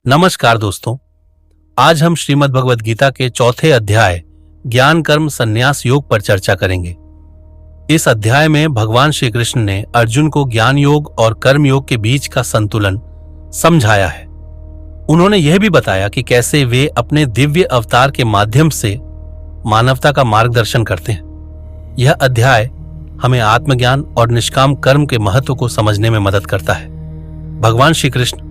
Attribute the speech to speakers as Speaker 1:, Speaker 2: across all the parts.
Speaker 1: नमस्कार दोस्तों। आज हम श्रीमद् भगवद गीता के चौथे अध्याय ज्ञान कर्म संन्यास योग पर चर्चा करेंगे। इस अध्याय में भगवान श्री कृष्ण ने अर्जुन को ज्ञान योग और कर्म योग के बीच का संतुलन समझाया है। उन्होंने यह भी बताया कि कैसे वे अपने दिव्य अवतार के माध्यम से मानवता का मार्गदर्शन करते हैं। यह अध्याय हमें आत्मज्ञान और निष्काम कर्म के महत्व को समझने में मदद करता है। भगवान श्री कृष्ण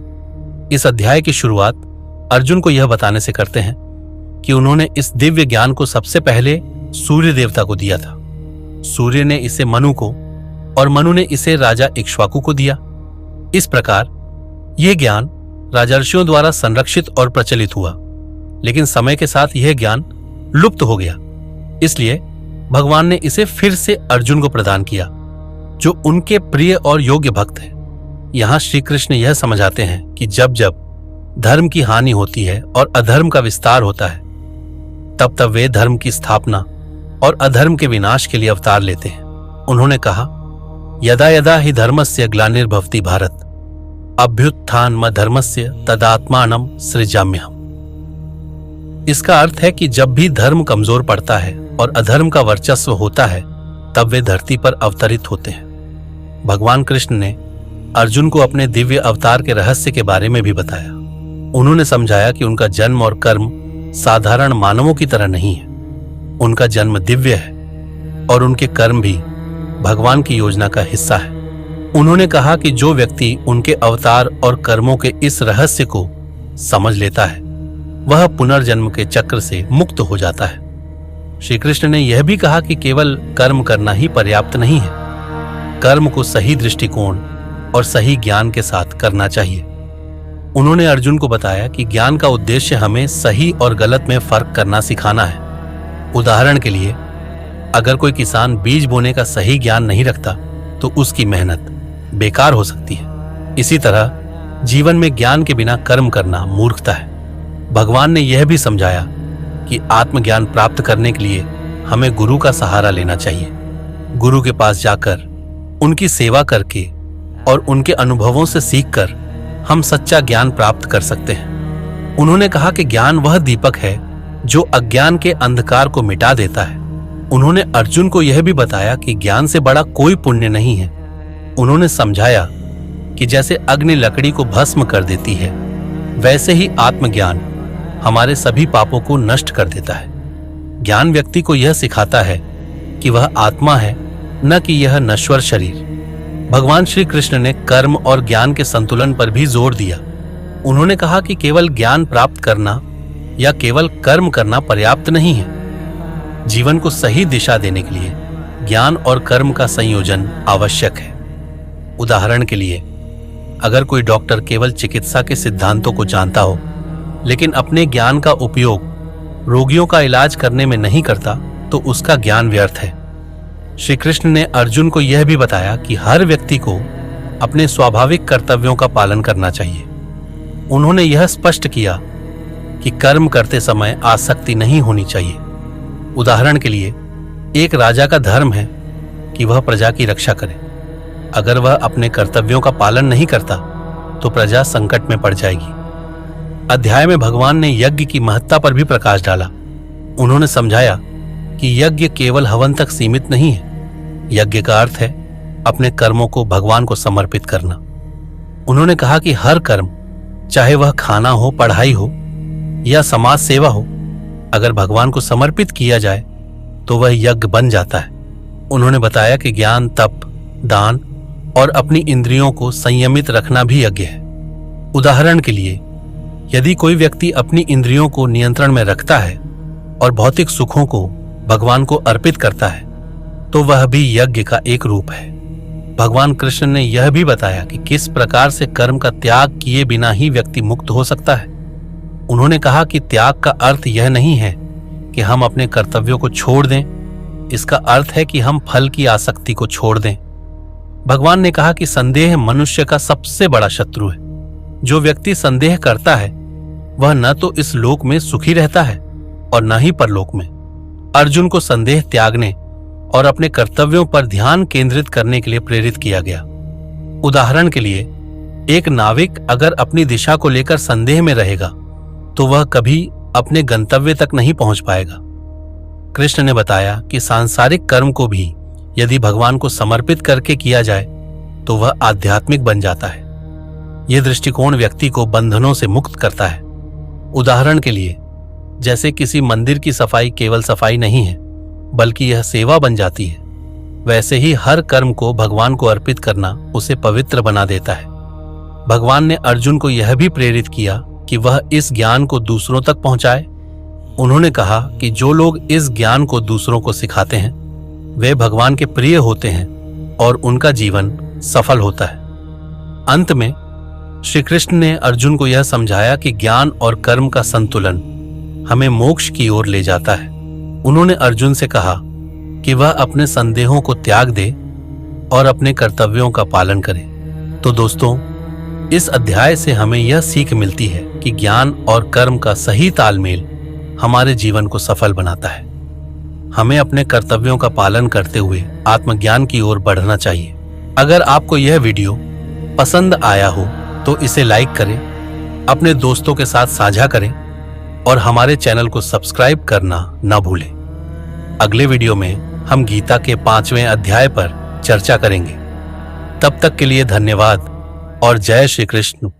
Speaker 1: इस अध्याय की शुरुआत अर्जुन को यह बताने से करते हैं कि उन्होंने इस दिव्य ज्ञान को सबसे पहले सूर्य देवता को दिया था। सूर्य ने इसे मनु को और मनु ने इसे राजा इक्ष्वाकु को दिया। इस प्रकार यह ज्ञान राजर्षियों द्वारा संरक्षित और प्रचलित हुआ, लेकिन समय के साथ यह ज्ञान लुप्त हो गया। इसलिए भगवान ने इसे फिर से अर्जुन को प्रदान किया, जो उनके प्रिय और योग्य भक्त हैं। यहां श्री कृष्ण यह समझाते हैं कि जब जब धर्म की हानि होती है और अधर्म का विस्तार होता है, तब तब वे धर्म की स्थापना और अधर्म के विनाश के लिए अवतार लेते हैं। उन्होंने कहा, यदा यदा हि धर्मस्य ग्लानिर्भवति भारत अभ्युत्थानम धर्मस्य तदात्मानं सृजाम्यहम्। इसका अर्थ है कि जब भी धर्म कमजोर पड़ता है और अधर्म का वर्चस्व होता है, तब वे धरती पर अवतरित होते हैं। भगवान कृष्ण ने अर्जुन को अपने दिव्य अवतार के रहस्य के बारे में भी बताया। उन्होंने समझाया कि उनका जन्म और कर्म साधारण मानवों की तरह नहीं है। उनका जन्म दिव्य है और उनके कर्म भी भगवान की योजना का हिस्सा है। उन्होंने कहा कि जो व्यक्ति उनके अवतार और कर्मों के इस रहस्य को समझ लेता है, वह पुनर्जन्म के चक्र से मुक्त हो जाता है। श्री कृष्ण ने यह भी कहा कि केवल कर्म करना ही पर्याप्त नहीं है। कर्म को सही दृष्टिकोण और सही ज्ञान के साथ करना चाहिए। उन्होंने अर्जुन को बताया कि ज्ञान का उद्देश्य हमें सही और गलत में फर्क करना सिखाना है। उदाहरण के लिए, अगर कोई किसान बीज बोने का सही ज्ञान नहीं रखता तो उसकी मेहनत बेकार हो सकती है। इसी तरह जीवन में ज्ञान के बिना कर्म करना मूर्खता है। भगवान ने यह भी समझाया कि आत्मज्ञान प्राप्त करने के लिए हमें गुरु का सहारा लेना चाहिए। गुरु के पास जाकर उनकी सेवा करके और उनके अनुभवों से सीखकर हम सच्चा ज्ञान प्राप्त कर सकते हैं। उन्होंने कहा कि ज्ञान वह दीपक है जो अज्ञान के अंधकार को मिटा देता है। उन्होंने अर्जुन को यह भी बताया कि ज्ञान से बड़ा कोई पुण्य नहीं है। उन्होंने समझाया कि जैसे अग्नि लकड़ी को भस्म कर देती है, वैसे ही आत्मज्ञान हमारे सभी पापों को नष्ट कर देता है। ज्ञान व्यक्ति को यह सिखाता है कि वह आत्मा है, न कि यह नश्वर शरीर। भगवान श्री कृष्ण ने कर्म और ज्ञान के संतुलन पर भी जोर दिया। उन्होंने कहा कि केवल ज्ञान प्राप्त करना या केवल कर्म करना पर्याप्त नहीं है। जीवन को सही दिशा देने के लिए ज्ञान और कर्म का संयोजन आवश्यक है। उदाहरण के लिए, अगर कोई डॉक्टर केवल चिकित्सा के सिद्धांतों को जानता हो, लेकिन अपने ज्ञान का उपयोग रोगियों का इलाज करने में नहीं करता, तो उसका ज्ञान व्यर्थ है। श्री कृष्ण ने अर्जुन को यह भी बताया कि हर व्यक्ति को अपने स्वाभाविक कर्तव्यों का पालन करना चाहिए। उन्होंने यह स्पष्ट किया कि कर्म करते समय आसक्ति नहीं होनी चाहिए। उदाहरण के लिए, एक राजा का धर्म है कि वह प्रजा की रक्षा करे। अगर वह अपने कर्तव्यों का पालन नहीं करता तो प्रजा संकट में पड़ जाएगी। अध्याय में भगवान ने यज्ञ की महत्ता पर भी प्रकाश डाला। उन्होंने समझाया कि यज्ञ केवल हवन तक सीमित नहीं है। यज्ञ का अर्थ है अपने कर्मों को भगवान को समर्पित करना। उन्होंने कहा कि हर कर्म, चाहे वह खाना हो, पढ़ाई हो या समाज सेवा हो, अगर भगवान को समर्पित किया जाए तो वह यज्ञ बन जाता है। उन्होंने बताया कि ज्ञान, तप, दान और अपनी इंद्रियों को संयमित रखना भी यज्ञ है। उदाहरण के लिए, यदि कोई व्यक्ति अपनी इंद्रियों को नियंत्रण में रखता है और भौतिक सुखों को भगवान को अर्पित करता है, तो वह भी यज्ञ का एक रूप है। भगवान कृष्ण ने यह भी बताया कि किस प्रकार से कर्म का त्याग किए बिना ही व्यक्ति मुक्त हो सकता है। उन्होंने कहा कि त्याग का अर्थ यह नहीं है कि हम अपने कर्तव्यों को छोड़ दें। इसका अर्थ है कि हम फल की आसक्ति को छोड़ दें। भगवान ने कहा कि संदेह मनुष्य का सबसे बड़ा शत्रु है। जो व्यक्ति संदेह करता है, वह न तो इस लोक में सुखी रहता है और न ही परलोक में। अर्जुन को संदेह त्यागने और अपने कर्तव्यों पर ध्यान केंद्रित करने के लिए प्रेरित किया गया। उदाहरण के लिए, एक नाविक अगर अपनी दिशा को लेकर संदेह में रहेगा तो वह कभी अपने गंतव्य तक नहीं पहुंच पाएगा। कृष्ण ने बताया कि सांसारिक कर्म को भी यदि भगवान को समर्पित करके किया जाए तो वह आध्यात्मिक बन जाता है। यह दृष्टिकोण व्यक्ति को बंधनों से मुक्त करता है। उदाहरण के लिए, जैसे किसी मंदिर की सफाई केवल सफाई नहीं है बल्कि यह सेवा बन जाती है, वैसे ही हर कर्म को भगवान को अर्पित करना उसे पवित्र बना देता है। भगवान ने अर्जुन को यह भी प्रेरित किया कि वह इस ज्ञान को दूसरों तक पहुंचाए। उन्होंने कहा कि जो लोग इस ज्ञान को दूसरों को सिखाते हैं वे भगवान के प्रिय होते हैं और उनका जीवन सफल होता है। अंत में श्री कृष्ण ने अर्जुन को यह समझाया कि ज्ञान और कर्म का संतुलन हमें मोक्ष की ओर ले जाता है। उन्होंने अर्जुन से कहा कि वह अपने संदेहों को त्याग दे और अपने कर्तव्यों का पालन करे। तो दोस्तों, इस अध्याय से हमें यह सीख मिलती है कि ज्ञान और कर्म का सही तालमेल हमारे जीवन को सफल बनाता है। हमें अपने कर्तव्यों का पालन करते हुए आत्मज्ञान की ओर बढ़ना चाहिए। अगर आपको यह वीडियो पसंद आया हो तो इसे लाइक करें, अपने दोस्तों के साथ साझा करें और हमारे चैनल को सब्सक्राइब करना न भूलें। अगले वीडियो में हम गीता के 5वें अध्याय पर चर्चा करेंगे। तब तक के लिए धन्यवाद और जय श्री कृष्ण।